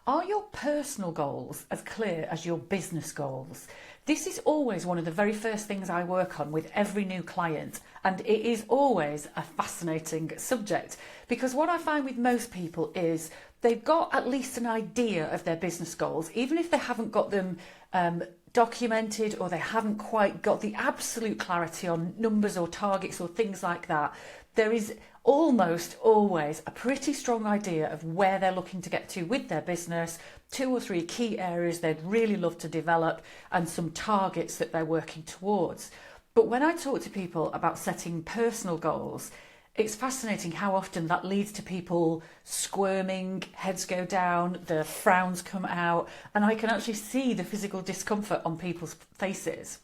Are your personal goals as clear as your business goals? This is always one of the very first things I work on with every new client, and it is always a fascinating subject because what I find with most people is they've got at least an idea of their business goals, even if they haven't got them documented or they haven't quite got the absolute clarity on numbers or targets or things like that. There is almost always a pretty strong idea of where they're looking to get to with their business, 2 or 3 key areas they'd really love to develop, and some targets that they're working towards. But when I talk to people about setting personal goals, it's fascinating how often that leads to people squirming, heads go down, the frowns come out, and I can actually see the physical discomfort on people's faces.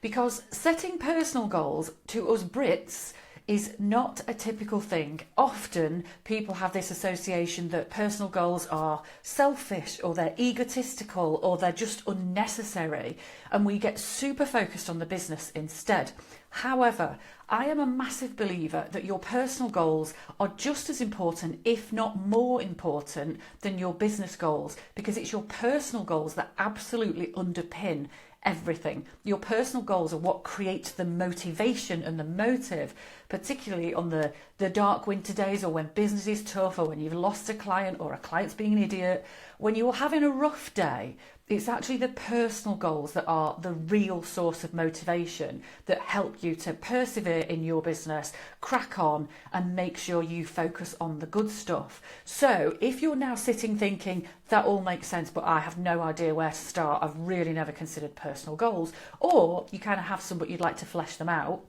Because setting personal goals to us Brits is not a typical thing. Often people have this association that personal goals are selfish or they're egotistical or they're just unnecessary, and we get super focused on the business instead. However, I am a massive believer that your personal goals are just as important, if not more important, than your business goals, because it's your personal goals that absolutely underpin everything. Your personal goals are what creates the motivation and the motive, particularly on the dark winter days or when business is tough or when you've lost a client or a client's being an idiot. When you're having a rough day, it's actually the personal goals that are the real source of motivation that help you to persevere in your business, crack on, and make sure you focus on the good stuff. So if you're now sitting thinking, that all makes sense, but I have no idea where to start, I've really never considered personal goals, or you kind of have some but you'd like to flesh them out,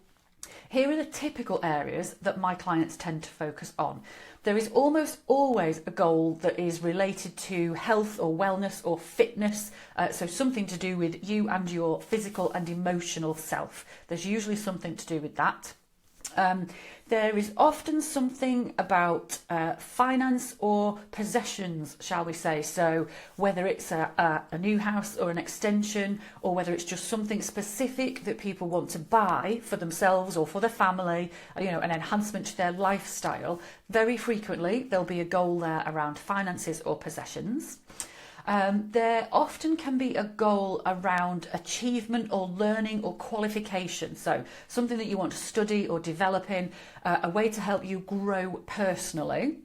here are the typical areas that my clients tend to focus on. There is almost always a goal that is related to health or wellness or fitness, so something to do with you and your physical and emotional self. There's usually something to do with that. There is often something about finance or possessions, shall we say. So whether it's a new house or an extension, or whether it's just something specific that people want to buy for themselves or for their family, an enhancement to their lifestyle, very frequently there'll be a goal there around finances or possessions. There often can be a goal around achievement or learning or qualification. So something that you want to study or develop in, a way to help you grow personally.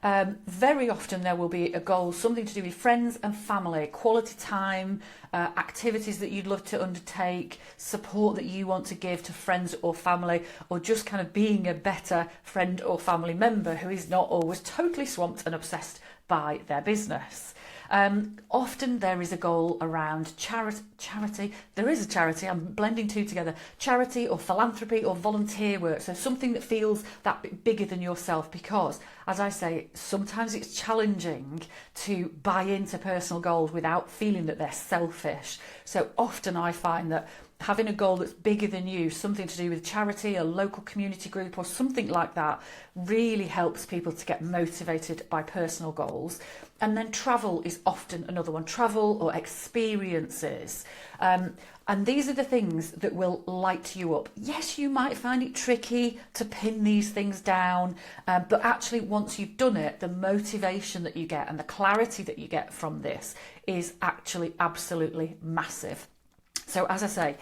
Very often there will be a goal, something to do with friends and family, quality time, activities that you'd love to undertake, support that you want to give to friends or family, or just kind of being a better friend or family member who is not always totally swamped and obsessed by their business. Often there is a goal around charity. There is a charity, I'm blending two together, charity or philanthropy or volunteer work. So something that feels that bit bigger than yourself, because, as I say, sometimes it's challenging to buy into personal goals without feeling that they're selfish. So often I find that having a goal that's bigger than you, something to do with charity, a local community group or something like that, really helps people to get motivated by personal goals. And then travel is often another one, travel or experiences. And these are the things that will light you up. Yes, you might find it tricky to pin these things down, but actually once you've done it, the motivation that you get and the clarity that you get from this is actually absolutely massive. So as I say,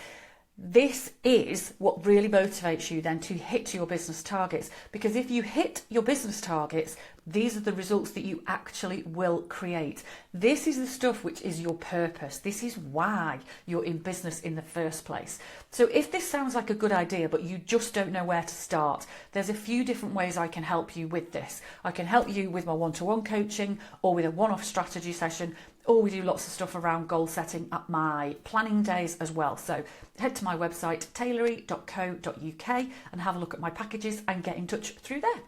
this is what really motivates you then to hit your business targets, because if you hit your business targets, these are the results that you actually will create. This is the stuff which is your purpose. This is why you're in business in the first place. So if this sounds like a good idea, but you just don't know where to start, there's a few different ways I can help you with this. I can help you with my one-to-one coaching or with a one-off strategy session, or we do lots of stuff around goal setting at my planning days as well. So head to my website, tailory.co.uk, and have a look at my packages and get in touch through there.